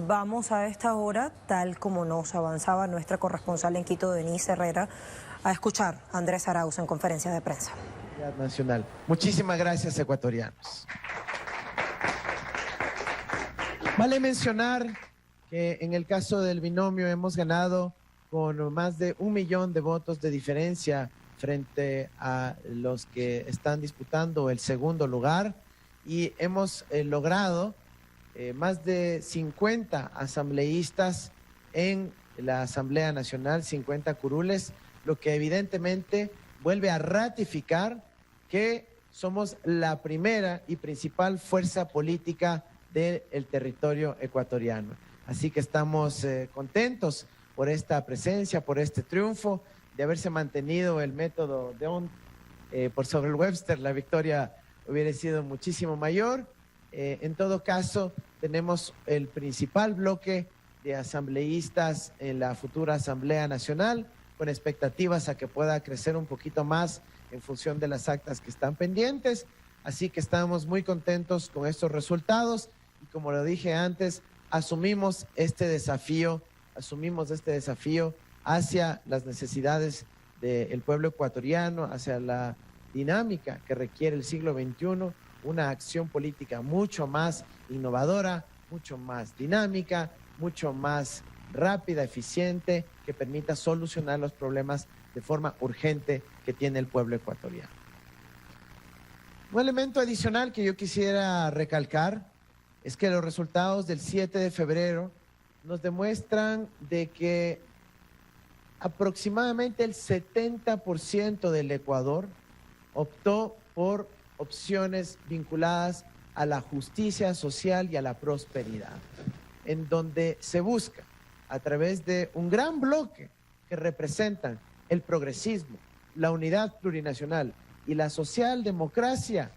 Vamos a esta hora, tal como nos avanzaba nuestra corresponsal en Quito, Denise Herrera, a escuchar a Andrés Arauz en conferencia de prensa. Nacional. Muchísimas gracias, ecuatorianos. Vale mencionar que en el caso del binomio hemos ganado con más de 1 millón de votos de diferencia frente a los que están disputando el segundo lugar y hemos logrado más de 50 asambleístas en la Asamblea Nacional, 50 curules, lo que evidentemente vuelve a ratificar que somos la primera y principal fuerza política del territorio ecuatoriano. Así que estamos contentos por esta presencia, por este triunfo, de haberse mantenido el método de D'Hondt por sobre el Webster. La victoria hubiera sido muchísimo mayor. En todo caso, tenemos el principal bloque de asambleístas en la futura Asamblea Nacional, con expectativas a que pueda crecer un poquito más en función de las actas que están pendientes. Así que estamos muy contentos con estos resultados y, como lo dije antes, asumimos este desafío hacia las necesidades del pueblo ecuatoriano, hacia la dinámica que requiere el siglo XXI, una acción política mucho más innovadora, mucho más dinámica, mucho más rápida, eficiente, que permita solucionar los problemas de forma urgente que tiene el pueblo ecuatoriano. Un elemento adicional que yo quisiera recalcar es que los resultados del 7 de febrero nos demuestran de que aproximadamente el 70% del Ecuador optó por opciones vinculadas a la justicia social y a la prosperidad, en donde se busca, a través de un gran bloque que representan el progresismo, la unidad plurinacional y la socialdemocracia,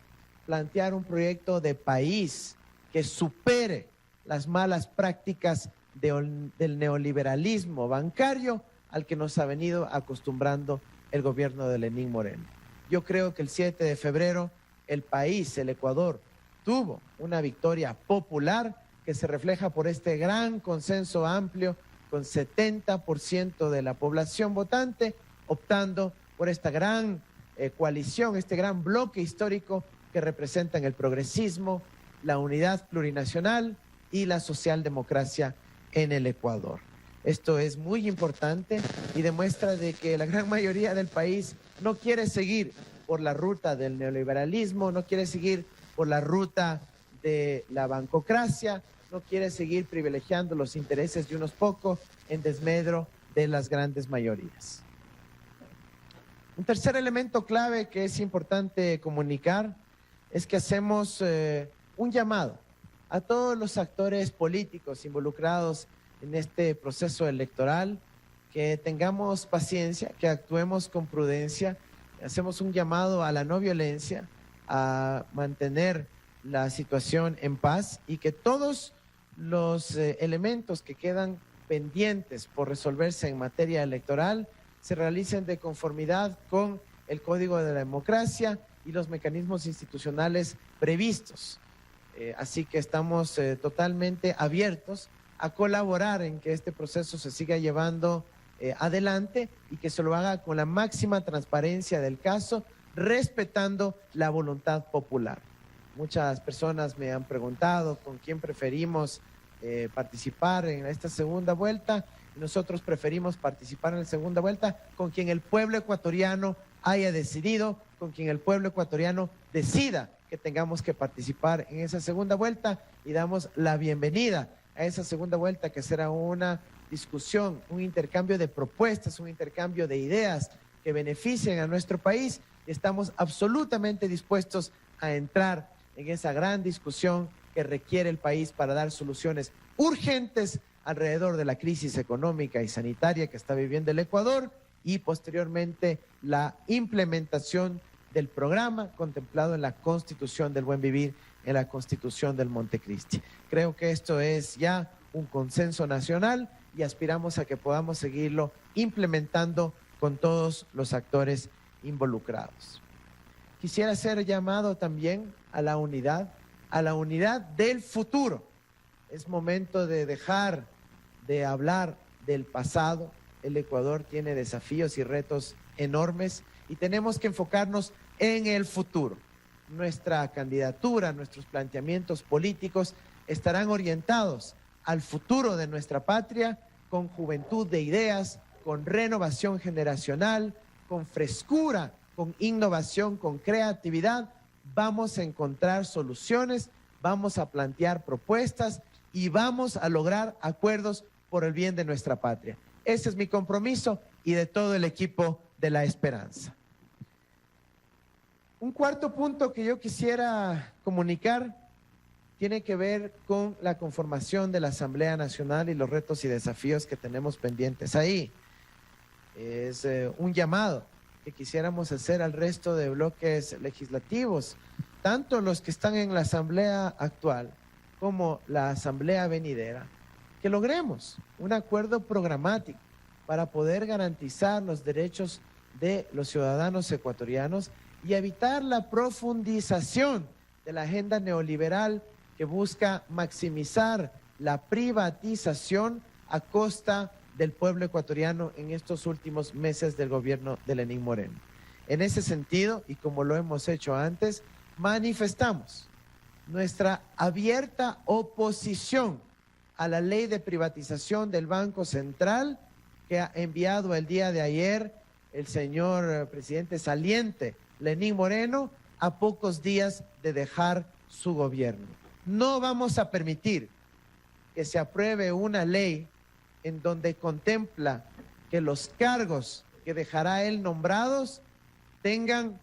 plantear un proyecto de país que supere las malas prácticas del neoliberalismo bancario al que nos ha venido acostumbrando el gobierno de Lenín Moreno. Yo creo que el 7 de febrero el país, el Ecuador, tuvo una victoria popular que se refleja por este gran consenso amplio, con 70% de la población votante optando por esta gran coalición, este gran bloque histórico que representan el progresismo, la unidad plurinacional y la socialdemocracia en el Ecuador. Esto es muy importante y demuestra de que la gran mayoría del país no quiere seguir por la ruta del neoliberalismo, no quiere seguir por la ruta de la bancocracia, no quiere seguir privilegiando los intereses de unos pocos en desmedro de las grandes mayorías. Un tercer elemento clave que es importante comunicar es que hacemos un llamado a todos los actores políticos involucrados en este proceso electoral, que tengamos paciencia, que actuemos con prudencia. Hacemos un llamado a la no violencia, a mantener la situación en paz y que todos los elementos que quedan pendientes por resolverse en materia electoral se realicen de conformidad con el Código de la Democracia y los mecanismos institucionales previstos. Así que estamos totalmente abiertos a colaborar en que este proceso se siga llevando adelante y que se lo haga con la máxima transparencia del caso, respetando la voluntad popular. Muchas personas me han preguntado con quién preferimos participar en esta segunda vuelta. Nosotros preferimos participar en la segunda vuelta con quien el pueblo ecuatoriano haya decidido, con quien el pueblo ecuatoriano decida que tengamos que participar en esa segunda vuelta, y damos la bienvenida a esa segunda vuelta, que será una discusión, un intercambio de propuestas, un intercambio de ideas que beneficien a nuestro país, y estamos absolutamente dispuestos a entrar en esa gran discusión que requiere el país para dar soluciones urgentes alrededor de la crisis económica y sanitaria que está viviendo el Ecuador, y posteriormente la implementación del programa contemplado en la Constitución del Buen Vivir, en la Constitución del Montecristi. Creo que esto es ya un consenso nacional y aspiramos a que podamos seguirlo implementando con todos los actores involucrados. Quisiera hacer llamado también a la unidad del futuro, Es momento de dejar de hablar del pasado. El Ecuador tiene desafíos y retos enormes y tenemos que enfocarnos en el futuro. Nuestra candidatura, nuestros planteamientos políticos estarán orientados al futuro de nuestra patria con juventud de ideas, con renovación generacional, con frescura, con innovación, con creatividad. Vamos a encontrar soluciones, vamos a plantear propuestas y vamos a lograr acuerdos por el bien de nuestra patria. Ese es mi compromiso y de todo el equipo de La Esperanza. Un cuarto punto que yo quisiera comunicar tiene que ver con la conformación de la Asamblea Nacional y los retos y desafíos que tenemos pendientes ahí. Es un llamado que quisiéramos hacer al resto de bloques legislativos, tanto los que están en la Asamblea actual como la Asamblea venidera, que logremos un acuerdo programático para poder garantizar los derechos de los ciudadanos ecuatorianos y evitar la profundización de la agenda neoliberal que busca maximizar la privatización a costa del pueblo ecuatoriano en estos últimos meses del gobierno de Lenín Moreno. En ese sentido, y como lo hemos hecho antes, manifestamos nuestra abierta oposición a la ley de privatización del Banco Central que ha enviado el día de ayer el señor presidente saliente Lenín Moreno a pocos días de dejar su gobierno. No vamos a permitir que se apruebe una ley en donde contempla que los cargos que dejará él nombrados tengan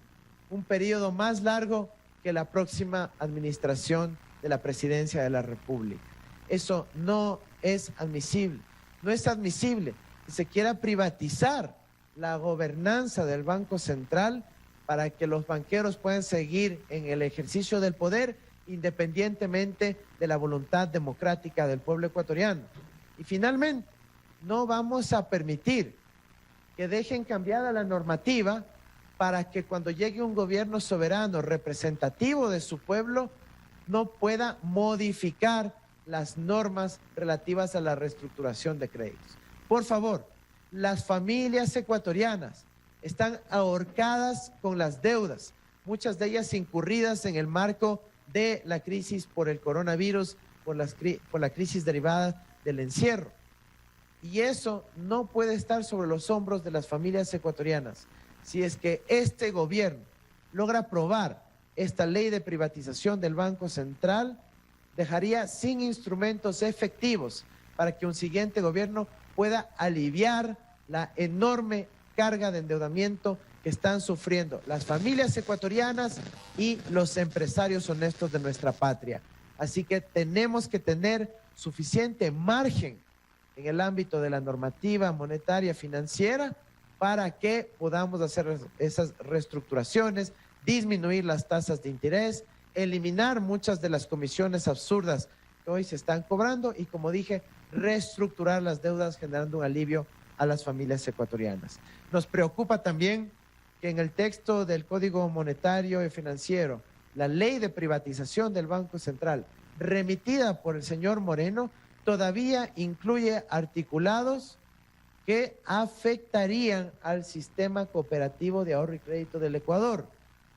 un periodo más largo que la próxima administración de la Presidencia de la República. Eso no es admisible. No es admisible que se quiera privatizar la gobernanza del Banco Central para que los banqueros puedan seguir en el ejercicio del poder independientemente de la voluntad democrática del pueblo ecuatoriano. Y finalmente, no vamos a permitir que dejen cambiada la normativa para que cuando llegue un gobierno soberano representativo de su pueblo no pueda modificar las normas relativas a la reestructuración de créditos. Por favor, las familias ecuatorianas están ahorcadas con las deudas, muchas de ellas incurridas en el marco de la crisis por el coronavirus, por la crisis derivada del encierro. Y eso no puede estar sobre los hombros de las familias ecuatorianas. Si es que este gobierno logra aprobar esta ley de privatización del Banco Central, dejaría sin instrumentos efectivos para que un siguiente gobierno pueda aliviar la enorme carga de endeudamiento que están sufriendo las familias ecuatorianas y los empresarios honestos de nuestra patria. Así que tenemos que tener suficiente margen en el ámbito de la normativa monetaria financiera para que podamos hacer esas reestructuraciones, disminuir las tasas de interés, eliminar muchas de las comisiones absurdas que hoy se están cobrando y, como dije, reestructurar las deudas generando un alivio a las familias ecuatorianas. Nos preocupa también que en el texto del Código Monetario y Financiero, la ley de privatización del Banco Central, remitida por el señor Moreno, todavía incluye articulados que afectarían al sistema cooperativo de ahorro y crédito del Ecuador.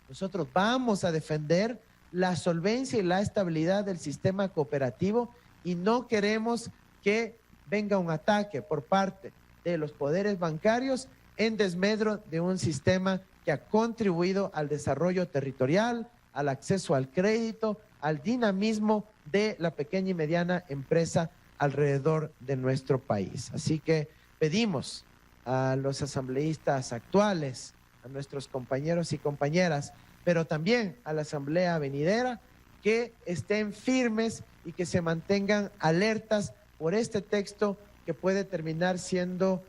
Nosotros vamos a defender la solvencia y la estabilidad del sistema cooperativo y no queremos que venga un ataque por parte de los poderes bancarios en desmedro de un sistema que ha contribuido al desarrollo territorial, al acceso al crédito, al dinamismo de la pequeña y mediana empresa alrededor de nuestro país. Así que pedimos a los asambleístas actuales, a nuestros compañeros y compañeras, pero también a la asamblea venidera, que estén firmes y que se mantengan alertas por este texto que puede terminar siendo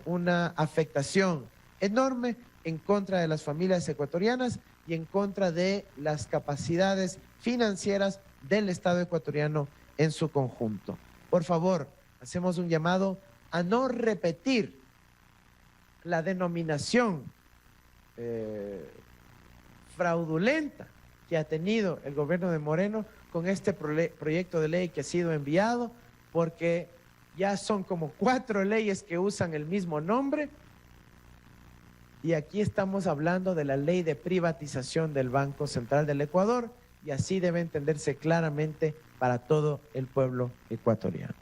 una afectación enorme en contra de las familias ecuatorianas y en contra de las capacidades financieras del Estado ecuatoriano en su conjunto. Por favor, hacemos un llamado a no repetir la denominación fraudulenta que ha tenido el gobierno de Moreno con este proyecto de ley que ha sido enviado, porque ya son como 4 leyes que usan el mismo nombre. Y aquí estamos hablando de la ley de privatización del Banco Central del Ecuador, y así debe entenderse claramente para todo el pueblo ecuatoriano.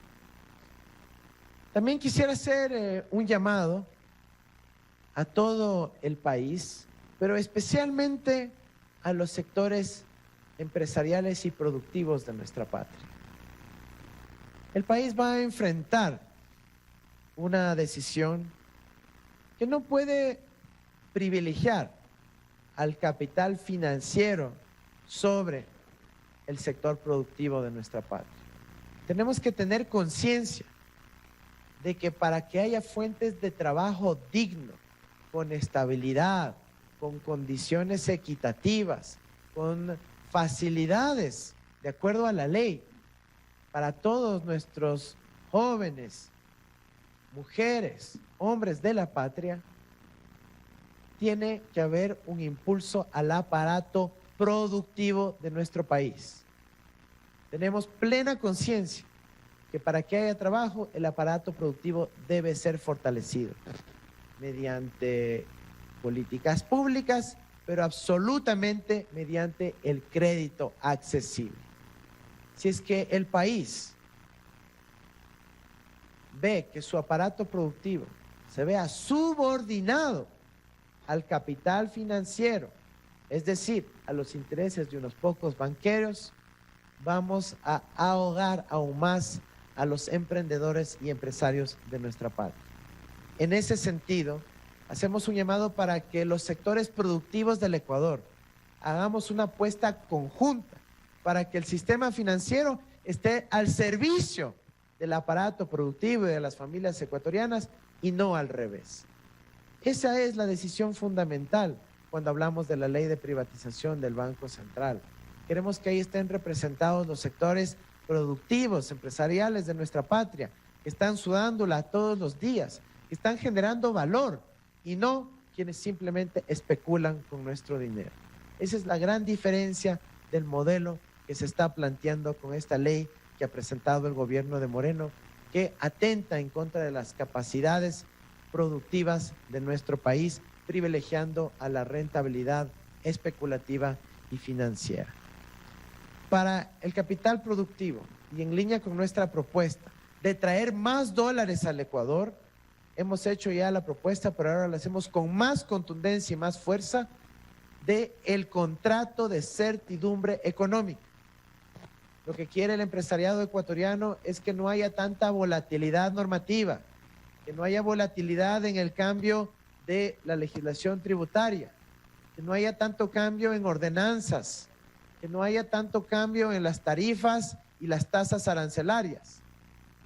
También quisiera hacer un llamado a todo el país, pero especialmente a los sectores empresariales y productivos de nuestra patria. El país va a enfrentar una decisión que no puede privilegiar al capital financiero sobre el sector productivo de nuestra patria. Tenemos que tener conciencia de que para que haya fuentes de trabajo digno, con estabilidad, con condiciones equitativas, con facilidades de acuerdo a la ley, para todos nuestros jóvenes, mujeres, hombres de la patria, tiene que haber un impulso al aparato productivo de nuestro país. Tenemos plena conciencia que para que haya trabajo, el aparato productivo debe ser fortalecido mediante políticas públicas, pero absolutamente mediante el crédito accesible. Si es que el país ve que su aparato productivo se vea subordinado al capital financiero, es decir, a los intereses de unos pocos banqueros, vamos a ahogar aún más a los emprendedores y empresarios de nuestra patria. En ese sentido, hacemos un llamado para que los sectores productivos del Ecuador hagamos una apuesta conjunta para que el sistema financiero esté al servicio del aparato productivo y de las familias ecuatorianas y no al revés. Esa es la decisión fundamental cuando hablamos de la ley de privatización del Banco Central. Queremos que ahí estén representados los sectores productivos, empresariales de nuestra patria, que están sudándola todos los días, que están generando valor y no quienes simplemente especulan con nuestro dinero. Esa es la gran diferencia del modelo que se está planteando con esta ley que ha presentado el gobierno de Moreno, que atenta en contra de las capacidades productivas de nuestro país, privilegiando a la rentabilidad especulativa y financiera. Para el capital productivo y en línea con nuestra propuesta de traer más dólares al Ecuador, hemos hecho ya la propuesta, pero ahora la hacemos con más contundencia y más fuerza, de el contrato de certidumbre económica. Lo que quiere el empresariado ecuatoriano es que no haya tanta volatilidad normativa, que no haya volatilidad en el cambio de la legislación tributaria, que no haya tanto cambio en ordenanzas, que no haya tanto cambio en las tarifas y las tasas arancelarias.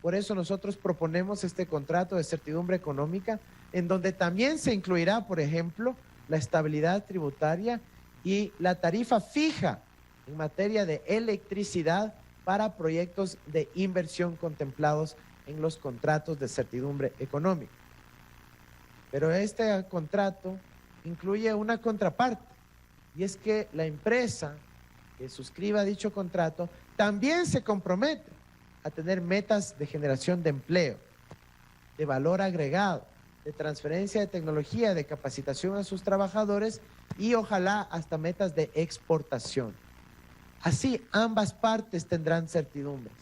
Por eso nosotros proponemos este contrato de certidumbre económica, en donde también se incluirá, por ejemplo, la estabilidad tributaria y la tarifa fija en materia de electricidad para proyectos de inversión contemplados en los contratos de certidumbre económica. Pero este contrato incluye una contraparte, y es que la empresa que suscriba dicho contrato también se compromete a tener metas de generación de empleo, de valor agregado, de transferencia de tecnología, de capacitación a sus trabajadores y ojalá hasta metas de exportación. Así ambas partes tendrán certidumbres.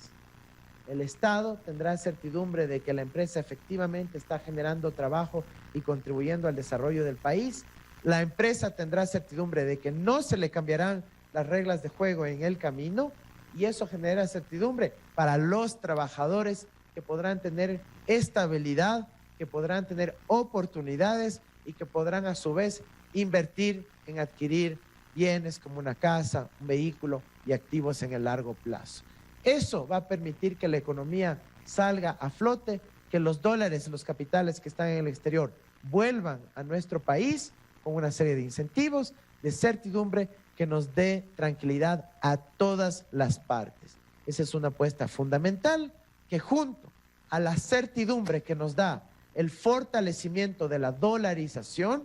El Estado tendrá certidumbre de que la empresa efectivamente está generando trabajo y contribuyendo al desarrollo del país. La empresa tendrá certidumbre de que no se le cambiarán las reglas de juego en el camino, y eso genera certidumbre para los trabajadores, que podrán tener estabilidad, que podrán tener oportunidades y que podrán a su vez invertir en adquirir bienes como una casa, un vehículo y activos en el largo plazo. Eso va a permitir que la economía salga a flote, que los dólares, los capitales que están en el exterior vuelvan a nuestro país con una serie de incentivos, de certidumbre que nos dé tranquilidad a todas las partes. Esa es una apuesta fundamental que, junto a la certidumbre que nos da el fortalecimiento de la dolarización,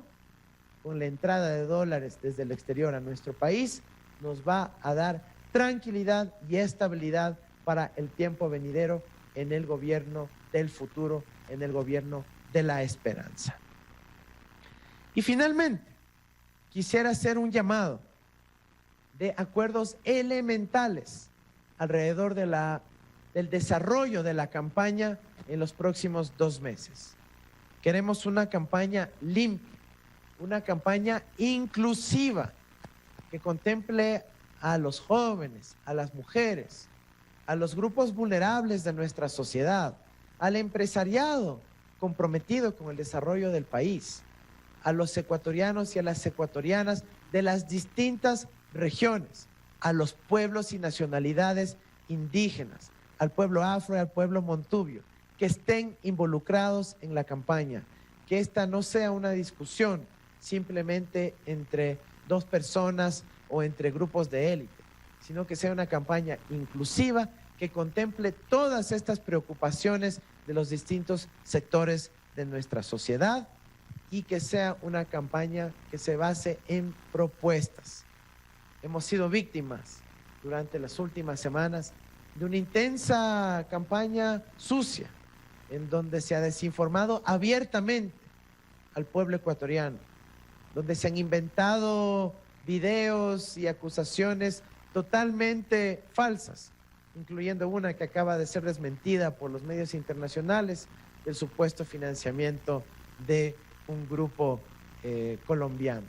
con la entrada de dólares desde el exterior a nuestro país, nos va a dar tranquilidad y estabilidad para el tiempo venidero en el gobierno del futuro, en el gobierno de la esperanza. Y finalmente, quisiera hacer un llamado de acuerdos elementales alrededor del desarrollo de la campaña en los próximos 2 meses. Queremos una campaña limpia, una campaña inclusiva que contemple a los jóvenes, a las mujeres, a los grupos vulnerables de nuestra sociedad, al empresariado comprometido con el desarrollo del país, a los ecuatorianos y a las ecuatorianas de las distintas regiones, a los pueblos y nacionalidades indígenas, al pueblo afro y al pueblo montubio, que estén involucrados en la campaña, que esta no sea una discusión simplemente entre 2 personas o entre grupos de élite, sino que sea una campaña inclusiva que contemple todas estas preocupaciones de los distintos sectores de nuestra sociedad y que sea una campaña que se base en propuestas. Hemos sido víctimas durante las últimas semanas de una intensa campaña sucia, en donde se ha desinformado abiertamente al pueblo ecuatoriano, donde se han inventado videos y acusaciones totalmente falsas, incluyendo una que acaba de ser desmentida por los medios internacionales, del supuesto financiamiento de un grupo colombiano.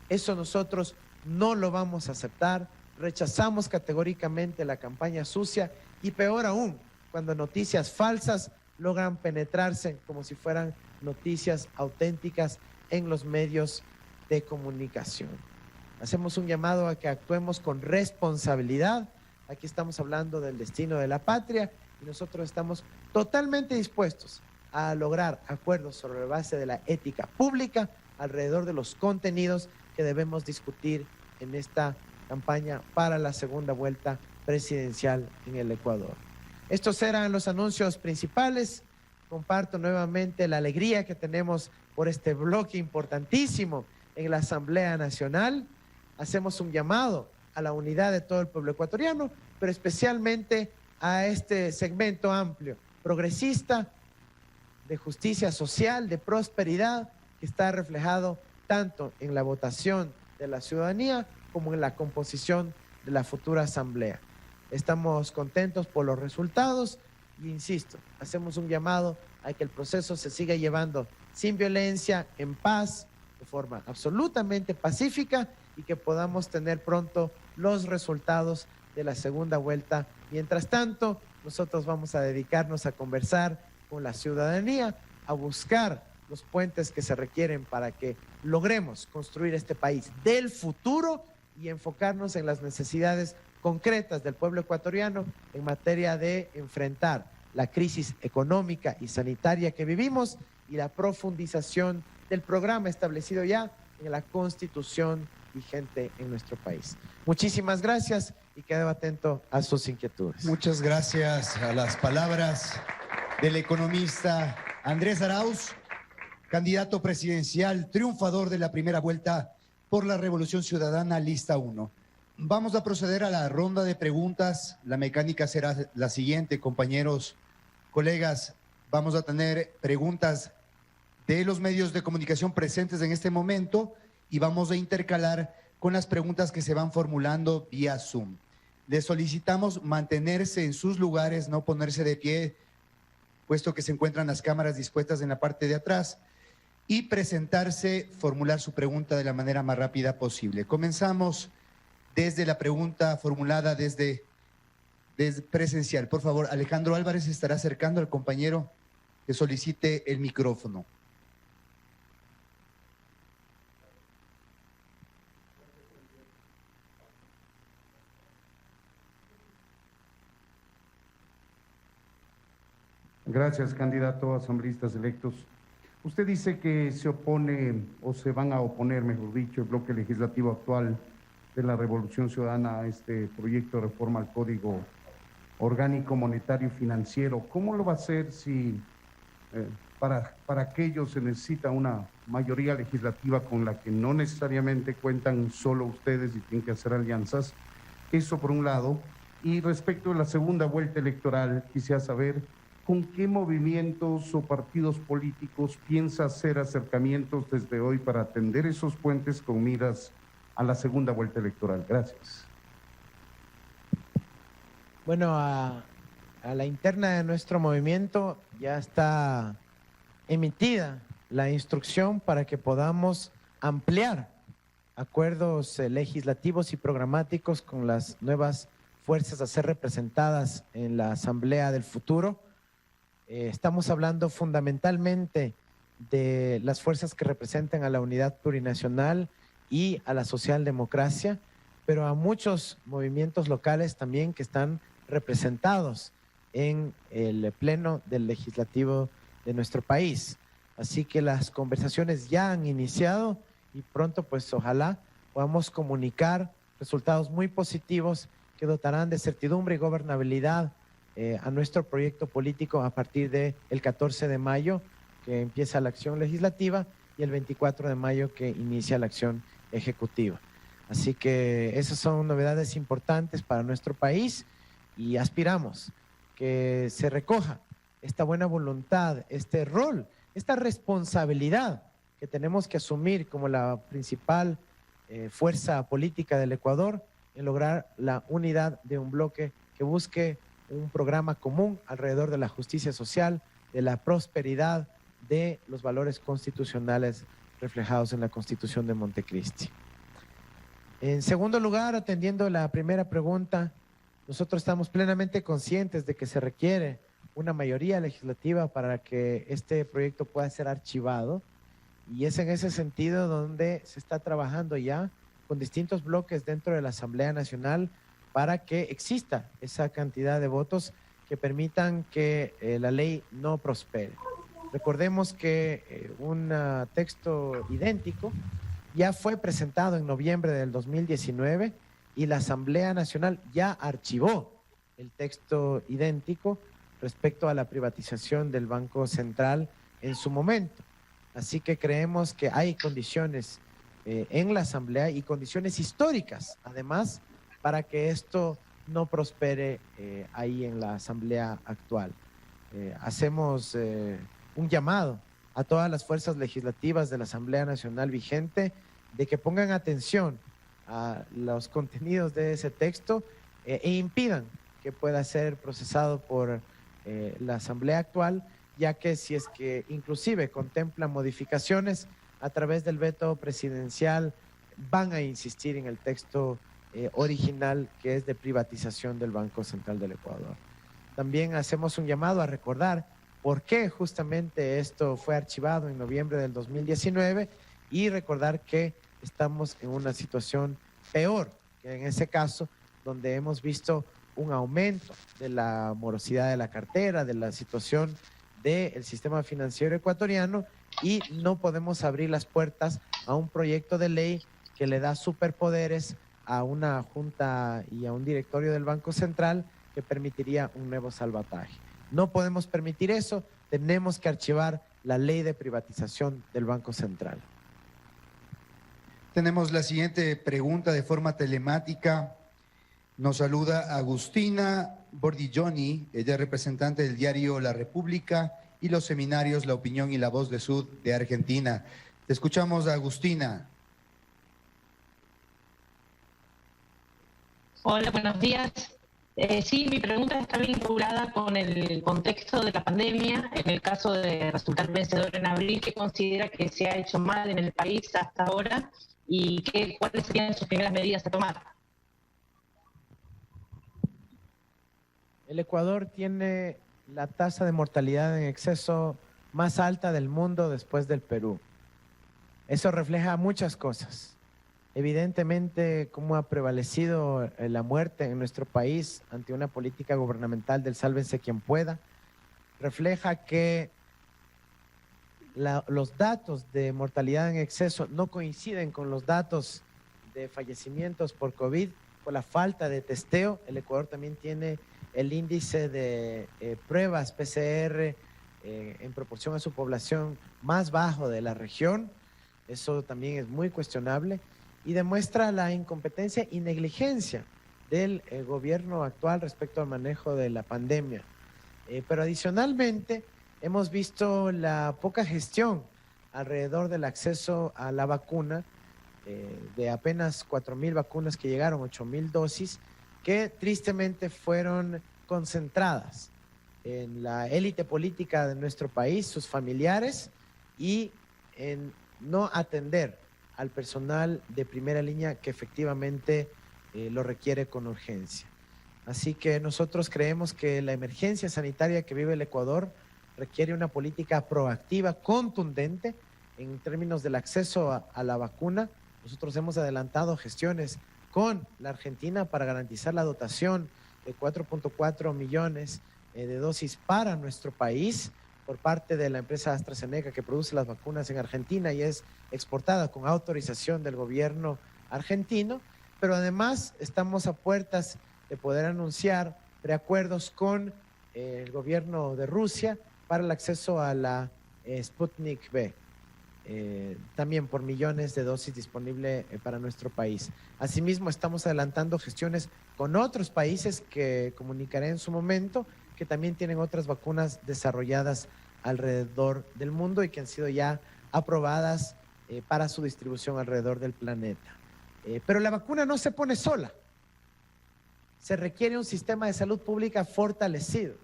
Eso nosotros no lo vamos a aceptar, rechazamos categóricamente la campaña sucia y peor aún, cuando noticias falsas logran penetrarse como si fueran noticias auténticas en los medios de comunicación. Hacemos un llamado a que actuemos con responsabilidad. Aquí estamos hablando del destino de la patria y nosotros estamos totalmente dispuestos a lograr acuerdos sobre la base de la ética pública alrededor de los contenidos que debemos discutir en esta campaña para la segunda vuelta presidencial en el Ecuador. Estos eran los anuncios principales. Comparto nuevamente la alegría que tenemos por este bloque importantísimo en la Asamblea Nacional. Hacemos un llamado a la unidad de todo el pueblo ecuatoriano, pero especialmente a este segmento amplio, progresista, de justicia social, de prosperidad, que está reflejado tanto en la votación de la ciudadanía como en la composición de la futura asamblea. Estamos contentos por los resultados y, insisto, hacemos un llamado a que el proceso se siga llevando sin violencia, en paz, de forma absolutamente pacífica y que podamos tener pronto los resultados de la segunda vuelta. Mientras tanto, nosotros vamos a dedicarnos a conversar con la ciudadanía, a buscar los puentes que se requieren para que logremos construir este país del futuro y enfocarnos en las necesidades concretas del pueblo ecuatoriano en materia de enfrentar la crisis económica y sanitaria que vivimos y la profundización del programa establecido ya en la Constitución vigente en nuestro país. Muchísimas gracias y quedo atento a sus inquietudes. Muchas gracias a las palabras del economista Andrés Arauz, candidato presidencial, triunfador de la primera vuelta por la Revolución Ciudadana, lista 1. Vamos a proceder a la ronda de preguntas. La mecánica será la siguiente, compañeros, colegas. Vamos a tener preguntas de los medios de comunicación presentes en este momento y vamos a intercalar con las preguntas que se van formulando vía Zoom. Les solicitamos mantenerse en sus lugares, no ponerse de pie, puesto que se encuentran las cámaras dispuestas en la parte de atrás, y presentarse, formular su pregunta de la manera más rápida posible. Comenzamos desde la pregunta formulada desde presencial. Por favor, Alejandro Álvarez estará acercando al compañero que solicite el micrófono. Gracias, candidato a asambleístas electos. Usted dice que se opone o se van a oponer, mejor dicho, el bloque legislativo actual de la Revolución Ciudadana a este proyecto de reforma al Código Orgánico Monetario y Financiero. ¿Cómo lo va a hacer si para aquello se necesita una mayoría legislativa con la que no necesariamente cuentan solo ustedes y tienen que hacer alianzas. Eso por un lado. Y respecto a la segunda vuelta electoral, quisiera saber con qué movimientos o partidos políticos piensa hacer acercamientos desde hoy para atender esos puentes con miras a la segunda vuelta electoral. Gracias. Bueno, a la interna de nuestro movimiento ya está emitida la instrucción para que podamos ampliar acuerdos legislativos y programáticos con las nuevas fuerzas a ser representadas en la Asamblea del Futuro. Estamos hablando fundamentalmente de las fuerzas que representan a la unidad plurinacional y a la socialdemocracia, pero a muchos movimientos locales también que están representados en el pleno del legislativo de nuestro país. Así que las conversaciones ya han iniciado y pronto pues ojalá podamos comunicar resultados muy positivos que dotarán de certidumbre y gobernabilidad a nuestro proyecto político a partir del 14 de mayo, que empieza la acción legislativa, y el 24 de mayo, que inicia la acción ejecutiva. Así que esas son novedades importantes para nuestro país y aspiramos que se recoja esta buena voluntad, este rol, esta responsabilidad que tenemos que asumir como la principal fuerza política del Ecuador en lograr la unidad de un bloque que busque un programa común alrededor de la justicia social, de la prosperidad, de los valores constitucionales reflejados en la Constitución de Montecristi. En segundo lugar, atendiendo la primera pregunta, nosotros estamos plenamente conscientes de que se requiere una mayoría legislativa para que este proyecto pueda ser archivado, y es en ese sentido donde se está trabajando ya con distintos bloques dentro de la Asamblea Nacional para que exista esa cantidad de votos que permitan que la ley no prospere. Recordemos que un texto idéntico ya fue presentado en noviembre del 2019 y la Asamblea Nacional ya archivó el texto idéntico respecto a la privatización del Banco Central en su momento. Así que creemos que hay condiciones en la Asamblea y condiciones históricas, además, para que esto no prospere ahí en la Asamblea actual. Hacemos un llamado a todas las fuerzas legislativas de la Asamblea Nacional vigente de que pongan atención a los contenidos de ese texto e impidan que pueda ser procesado por la Asamblea actual, ya que si es que inclusive contempla modificaciones a través del veto presidencial, van a insistir en el texto original, que es de privatización del Banco Central del Ecuador. También hacemos un llamado a recordar por qué justamente esto fue archivado en noviembre del 2019 y recordar que estamos en una situación peor que en ese caso, donde hemos visto un aumento de la morosidad de la cartera, de la situación del sistema financiero ecuatoriano, y no podemos abrir las puertas a un proyecto de ley que le da superpoderes a una junta y a un directorio del Banco Central que permitiría un nuevo salvataje. No podemos permitir eso, tenemos que archivar la ley de privatización del Banco Central. Tenemos la siguiente pregunta de forma telemática. Nos saluda Agustina Bordigioni, ella es representante del diario La República y los seminarios La Opinión y La Voz de Sud de Argentina. Te escuchamos, Agustina. Hola, buenos días. Sí, mi pregunta está vinculada con el contexto de la pandemia. En el caso de resultar vencedor en abril, ¿qué considera que se ha hecho mal en el país hasta ahora y cuáles serían sus primeras medidas a tomar? El Ecuador tiene la tasa de mortalidad en exceso más alta del mundo después del Perú. Eso refleja muchas cosas. Evidentemente, cómo ha prevalecido la muerte en nuestro país ante una política gubernamental del sálvese quien pueda. Refleja que los datos de mortalidad en exceso no coinciden con los datos de fallecimientos por COVID, por la falta de testeo. El Ecuador también tiene el índice de pruebas PCR en proporción a su población más bajo de la región. Eso también es muy cuestionable y demuestra la incompetencia y negligencia del gobierno actual respecto al manejo de la pandemia. Pero adicionalmente hemos visto la poca gestión alrededor del acceso a la vacuna, de apenas 4.000 vacunas que llegaron, 8.000 dosis, que tristemente fueron concentradas en la élite política de nuestro país, sus familiares, y en no atender al personal de primera línea que efectivamente lo requiere con urgencia. Así que nosotros creemos que la emergencia sanitaria que vive el Ecuador requiere una política proactiva, contundente, en términos del acceso a la vacuna. Nosotros hemos adelantado gestiones con la Argentina para garantizar la dotación de 4.4 millones de dosis para nuestro país por parte de la empresa AstraZeneca que produce las vacunas en Argentina y es exportada con autorización del gobierno argentino, pero además estamos a puertas de poder anunciar preacuerdos con el gobierno de Rusia para el acceso a la Sputnik V. También por millones de dosis disponible para nuestro país. Asimismo, estamos adelantando gestiones con otros países que comunicaré en su momento, que también tienen otras vacunas desarrolladas alrededor del mundo y que han sido ya aprobadas para su distribución alrededor del planeta. Pero la vacuna no se pone sola. Se requiere un sistema de salud pública fortalecido.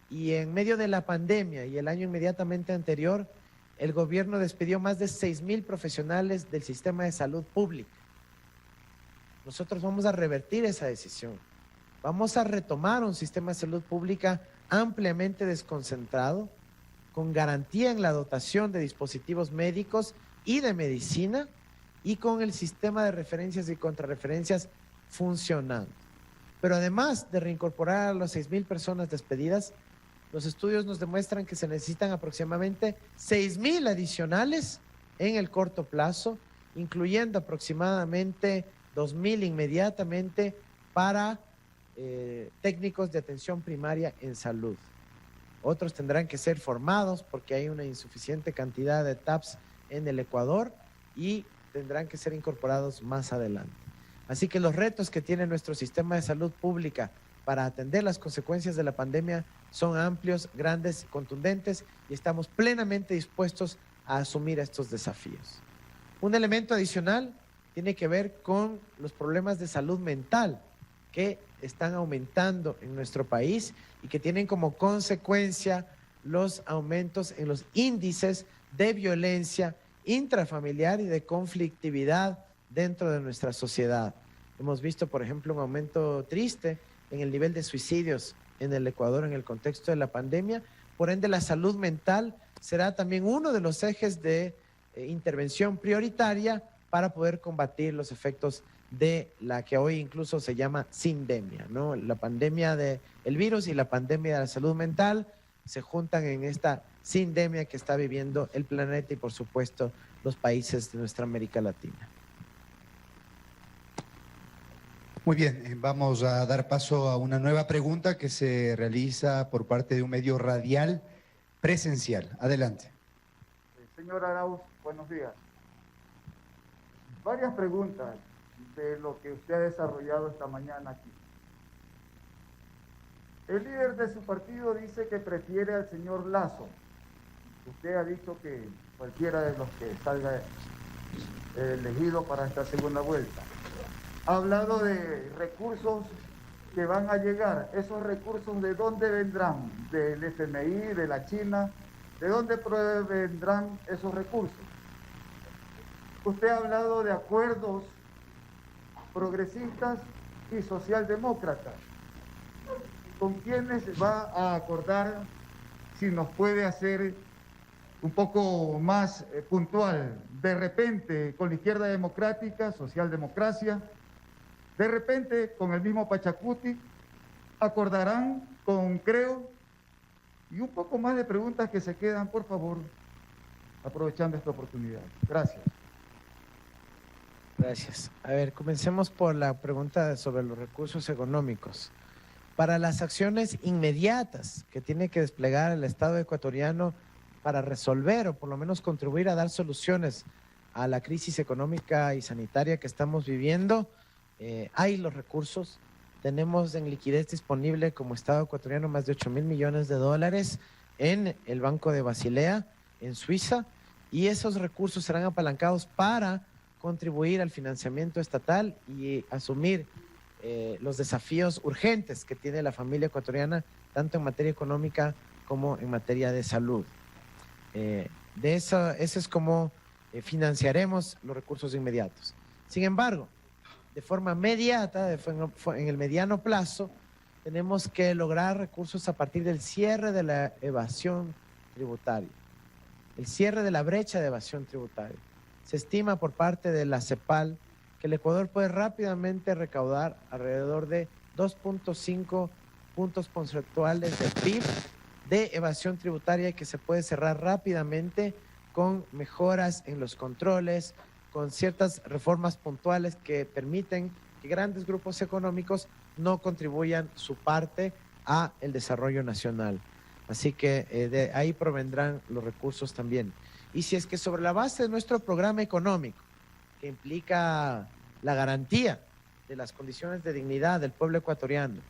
Y en medio de la pandemia y el año inmediatamente anterior, el gobierno despidió más de 6.000 profesionales del sistema de salud pública. Nosotros vamos a revertir esa decisión. Vamos a retomar un sistema de salud pública ampliamente desconcentrado, con garantía en la dotación de dispositivos médicos y de medicina, y con el sistema de referencias y contrarreferencias funcionando. Pero además de reincorporar a las 6.000 personas despedidas, los estudios nos demuestran que se necesitan aproximadamente 6.000 adicionales en el corto plazo, incluyendo aproximadamente 2.000 inmediatamente para técnicos de atención primaria en salud. Otros tendrán que ser formados porque hay una insuficiente cantidad de TAPS en el Ecuador y tendrán que ser incorporados más adelante. Así que los retos que tiene nuestro sistema de salud pública para atender las consecuencias de la pandemia son amplios, grandes, contundentes y estamos plenamente dispuestos a asumir estos desafíos. Un elemento adicional tiene que ver con los problemas de salud mental que están aumentando en nuestro país y que tienen como consecuencia los aumentos en los índices de violencia intrafamiliar y de conflictividad dentro de nuestra sociedad. Hemos visto, por ejemplo, un aumento triste en el nivel de suicidios en el Ecuador en el contexto de la pandemia. Por ende, la salud mental será también uno de los ejes de intervención prioritaria para poder combatir los efectos de la que hoy incluso se llama sindemia, ¿no? La pandemia del virus y la pandemia de la salud mental se juntan en esta sindemia que está viviendo el planeta y, por supuesto, los países de nuestra América Latina. Muy bien, vamos a dar paso a una nueva pregunta que se realiza por parte de un medio radial presencial. Adelante. Señor Arauz, buenos días. Varias preguntas de lo que usted ha desarrollado esta mañana aquí. El líder de su partido dice que prefiere al señor Lasso. Usted ha dicho que cualquiera de los que salga elegido para esta segunda vuelta. Ha hablado de recursos que van a llegar. ¿Esos recursos de dónde vendrán? ¿Del FMI, de la China? ¿De dónde vendrán esos recursos? Usted ha hablado de acuerdos progresistas y socialdemócratas. ¿Con quiénes va a acordar? Si nos puede hacer un poco más puntual. De repente con la izquierda democrática, socialdemocracia, de repente con el mismo Pachacuti, acordarán con Creo, y un poco más de preguntas que se quedan, por favor, aprovechando esta oportunidad. Gracias. Gracias. A ver, comencemos por la pregunta sobre los recursos económicos. para las acciones inmediatas que tiene que desplegar el Estado ecuatoriano para resolver o por lo menos contribuir a dar soluciones a la crisis económica y sanitaria que estamos viviendo, hay los recursos. Tenemos en liquidez disponible como Estado ecuatoriano más de 8.000 millones de dólares en el Banco de Basilea, en Suiza, y esos recursos serán apalancados para contribuir al financiamiento estatal y asumir los desafíos urgentes que tiene la familia ecuatoriana, tanto en materia económica como en materia de salud. Eso es como financiaremos los recursos inmediatos. Sin embargo, de forma inmediata, en el mediano plazo, tenemos que lograr recursos a partir del cierre de la evasión tributaria, el cierre de la brecha de evasión tributaria. Se estima por parte de la CEPAL que el Ecuador puede rápidamente recaudar alrededor de 2.5 puntos porcentuales del PIB de evasión tributaria que se puede cerrar rápidamente con mejoras en los controles, con ciertas reformas puntuales que permiten que grandes grupos económicos no contribuyan su parte a el desarrollo nacional. Así que de ahí provendrán los recursos también. Y si es que sobre la base de nuestro programa económico, que implica la garantía de las condiciones de dignidad del pueblo ecuatoriano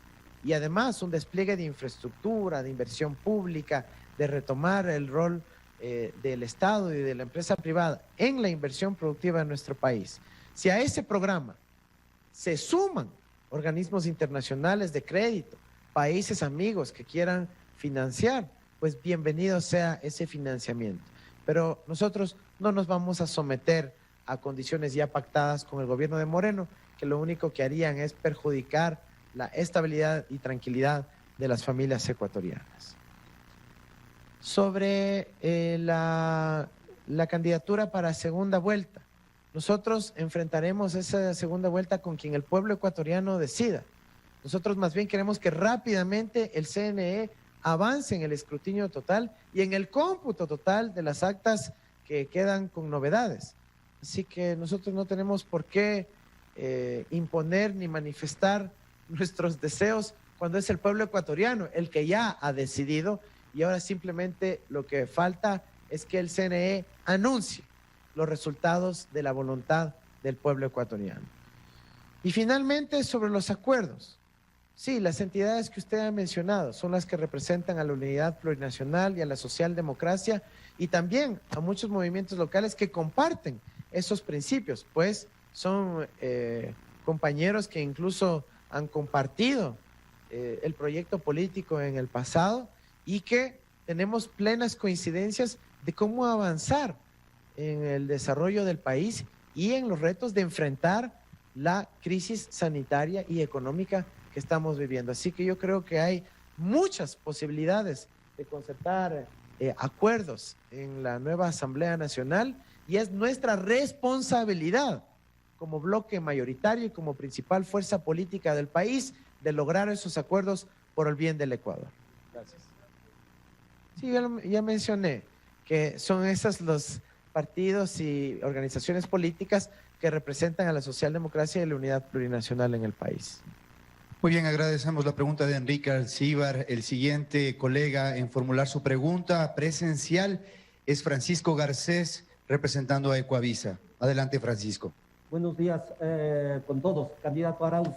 y además un despliegue de infraestructura, de inversión pública, de retomar el rol del Estado y de la empresa privada en la inversión productiva de nuestro país, si a ese programa se suman organismos internacionales de crédito, países amigos que quieran financiar, pues bienvenido sea ese financiamiento. Pero nosotros no nos vamos a someter a condiciones ya pactadas con el gobierno de Moreno, que lo único que harían es perjudicar la estabilidad y tranquilidad de las familias ecuatorianas. Sobre la candidatura para segunda vuelta, nosotros enfrentaremos esa segunda vuelta con quien el pueblo ecuatoriano decida. Nosotros más bien queremos que rápidamente el CNE avance en el escrutinio total y en el cómputo total de las actas que quedan con novedades. Así que nosotros no tenemos por qué imponer ni manifestar nuestros deseos cuando es el pueblo ecuatoriano el que ya ha decidido, y ahora simplemente lo que falta es que el CNE anuncie los resultados de la voluntad del pueblo ecuatoriano. Y finalmente, sobre los acuerdos. Sí, las entidades que usted ha mencionado son las que representan a la unidad plurinacional y a la socialdemocracia y también a muchos movimientos locales que comparten esos principios, pues son compañeros que incluso han compartido el proyecto político en el pasado y que tenemos plenas coincidencias de cómo avanzar en el desarrollo del país y en los retos de enfrentar la crisis sanitaria y económica que estamos viviendo. Así que yo creo que hay muchas posibilidades de concertar acuerdos en la nueva Asamblea Nacional y es nuestra responsabilidad como bloque mayoritario y como principal fuerza política del país de lograr esos acuerdos por el bien del Ecuador. Gracias. Sí, ya mencioné que son esos los partidos y organizaciones políticas que representan a la socialdemocracia y la unidad plurinacional en el país. Muy bien, agradecemos la pregunta de Enrique Alcíbar. El siguiente colega en formular su pregunta presencial es Francisco Garcés, representando a Ecuavisa. Adelante, Francisco. Buenos días con todos, candidato Arauz.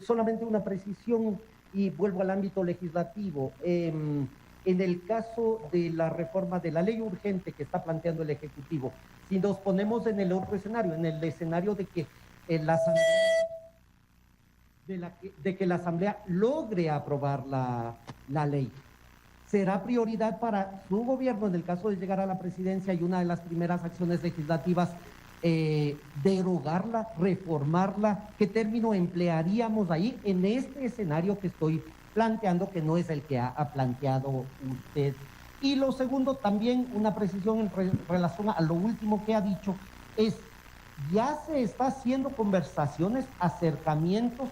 Solamente una precisión y vuelvo al ámbito legislativo. En el caso de la reforma de la ley urgente que está planteando el Ejecutivo, si nos ponemos en el otro escenario, en el escenario de que la Asamblea logre aprobar la ley, ¿será prioridad para su gobierno en el caso de llegar a la presidencia y una de las primeras acciones legislativas derogarla, reformarla? ¿Qué término emplearíamos ahí en este escenario que estoy planteando, que no es el que ha planteado usted? Y lo segundo, también una precisión en relación a lo último que ha dicho, es ya se está haciendo conversaciones, acercamientos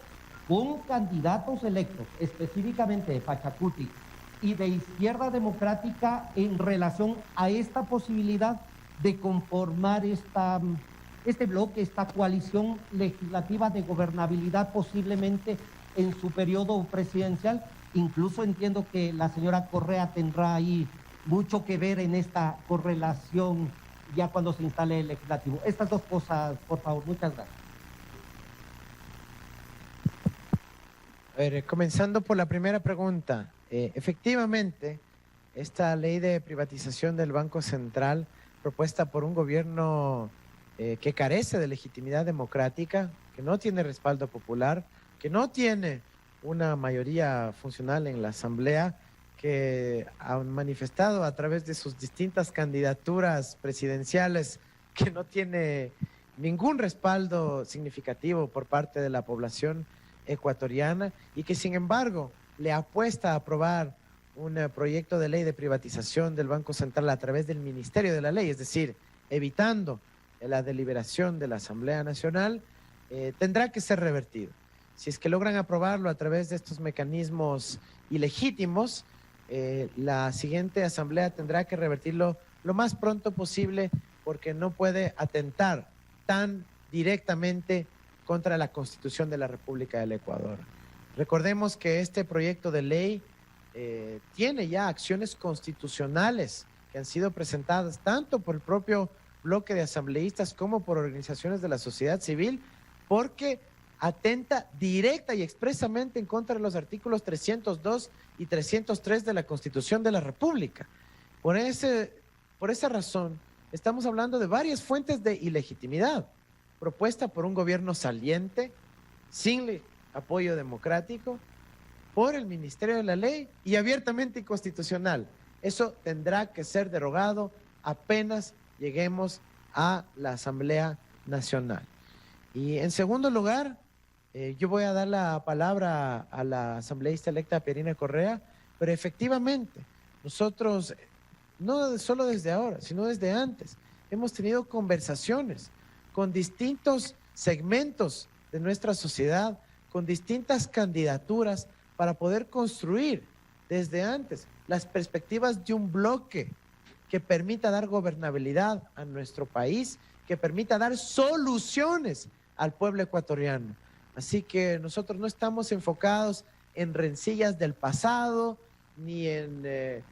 con candidatos electos, específicamente de Pachacuti y de Izquierda Democrática, en relación a esta posibilidad de conformar este bloque, esta coalición legislativa de gobernabilidad, posiblemente en su periodo presidencial. Incluso entiendo que la señora Correa tendrá ahí mucho que ver en esta correlación ya cuando se instale el legislativo. Estas dos cosas, por favor. Muchas gracias. A ver, comenzando por la primera pregunta. Efectivamente, esta ley de privatización del Banco Central, propuesta por un gobierno que carece de legitimidad democrática, que no tiene respaldo popular, que no tiene una mayoría funcional en la Asamblea, que han manifestado a través de sus distintas candidaturas presidenciales que no tiene ningún respaldo significativo por parte de la población ecuatoriana y que sin embargo le apuesta a aprobar un proyecto de ley de privatización del Banco Central a través del Ministerio de la Ley, es decir, evitando la deliberación de la Asamblea Nacional, tendrá que ser revertido. Si es que logran aprobarlo a través de estos mecanismos ilegítimos, la siguiente Asamblea tendrá que revertirlo lo más pronto posible porque no puede atentar tan directamente contra la Constitución de la República del Ecuador. Recordemos que este proyecto de ley tiene ya acciones constitucionales que han sido presentadas tanto por el propio bloque de asambleístas como por organizaciones de la sociedad civil, porque atenta directa y expresamente en contra de los artículos 302 y 303 de la Constitución de la República. Por esa razón, estamos hablando de varias fuentes de ilegitimidad, propuesta por un gobierno saliente, sin apoyo democrático, por el Ministerio de la Ley y abiertamente inconstitucional. Eso tendrá que ser derogado apenas lleguemos a la Asamblea Nacional. Y en segundo lugar, yo voy a dar la palabra a la asambleísta electa Pierina Correa, pero efectivamente, nosotros, no solo desde ahora, sino desde antes, hemos tenido conversaciones con distintos segmentos de nuestra sociedad, con distintas candidaturas para poder construir desde antes las perspectivas de un bloque que permita dar gobernabilidad a nuestro país, que permita dar soluciones al pueblo ecuatoriano. Así que nosotros no estamos enfocados en rencillas del pasado, ni en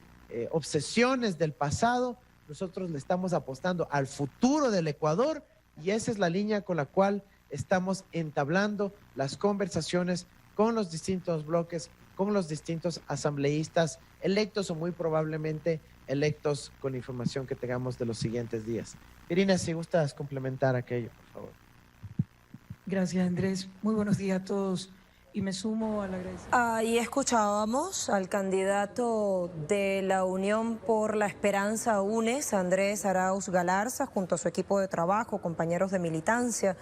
obsesiones del pasado. Nosotros le estamos apostando al futuro del Ecuador y esa es la línea con la cual estamos entablando las conversaciones con los distintos bloques, con los distintos asambleístas electos o muy probablemente electos con información que tengamos de los siguientes días. Irina, si gustas complementar aquello, por favor. Gracias, Andrés. Muy buenos días a todos y me sumo al agradecimiento. Ahí escuchábamos al candidato de la Unión por la Esperanza UNES, Andrés Arauz Galarza, junto a su equipo de trabajo, compañeros de militancia,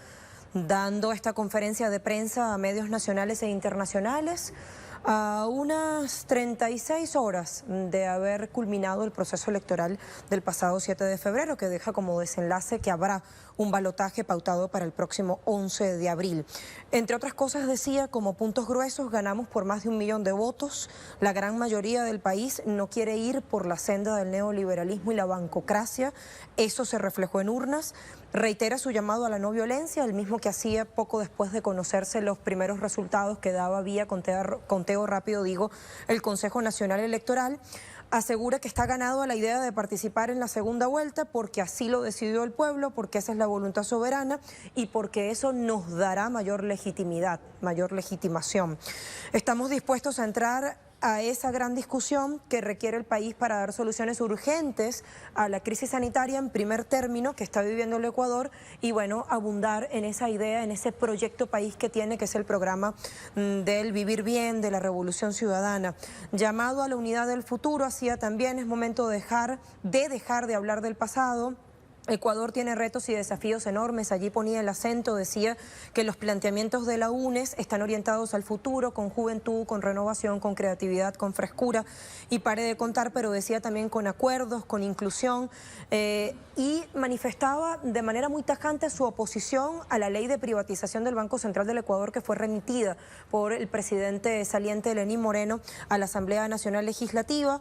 dando esta conferencia de prensa a medios nacionales e internacionales a unas 36 horas de haber culminado el proceso electoral del pasado 7 de febrero, que deja como desenlace que habrá un balotaje pautado para el próximo 11 de abril. Entre otras cosas decía, como puntos gruesos, ganamos por más de 1 millón de votos, la gran mayoría del país no quiere ir por la senda del neoliberalismo y la bancocracia, eso se reflejó en urnas. Reitera su llamado a la no violencia, el mismo que hacía poco después de conocerse los primeros resultados que daba vía conteo rápido, el Consejo Nacional Electoral. Asegura que está ganado a la idea de participar en la segunda vuelta porque así lo decidió el pueblo, porque esa es la voluntad soberana y porque eso nos dará mayor legitimidad, mayor legitimación. Estamos dispuestos a entrar a esa gran discusión que requiere el país para dar soluciones urgentes a la crisis sanitaria en primer término que está viviendo el Ecuador y bueno, abundar en esa idea, en ese proyecto país que tiene, que es el programa del vivir bien, de la revolución ciudadana. Llamado a la unidad del futuro, hacía también, es momento de dejar de hablar del pasado. Ecuador tiene retos y desafíos enormes, allí ponía el acento, decía que los planteamientos de la UNES están orientados al futuro, con juventud, con renovación, con creatividad, con frescura, y pare de contar, pero decía también con acuerdos, con inclusión, y manifestaba de manera muy tajante su oposición a la ley de privatización del Banco Central del Ecuador que fue remitida por el presidente saliente Lenín Moreno a la Asamblea Nacional Legislativa,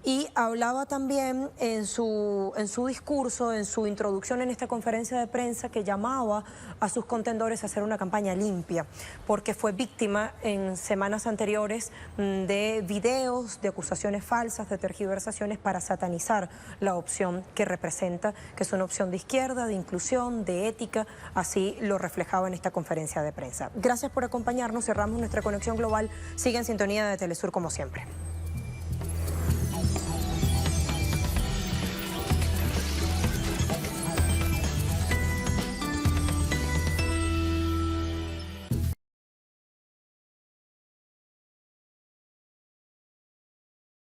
y hablaba también en su discurso, en su introducción en esta conferencia de prensa que llamaba a sus contendores a hacer una campaña limpia, porque fue víctima en semanas anteriores de videos, de acusaciones falsas, de tergiversaciones para satanizar la opción que representa, que es una opción de izquierda, de inclusión, de ética, así lo reflejaba en esta conferencia de prensa. Gracias por acompañarnos, cerramos nuestra conexión global, sigue en sintonía de Telesur como siempre.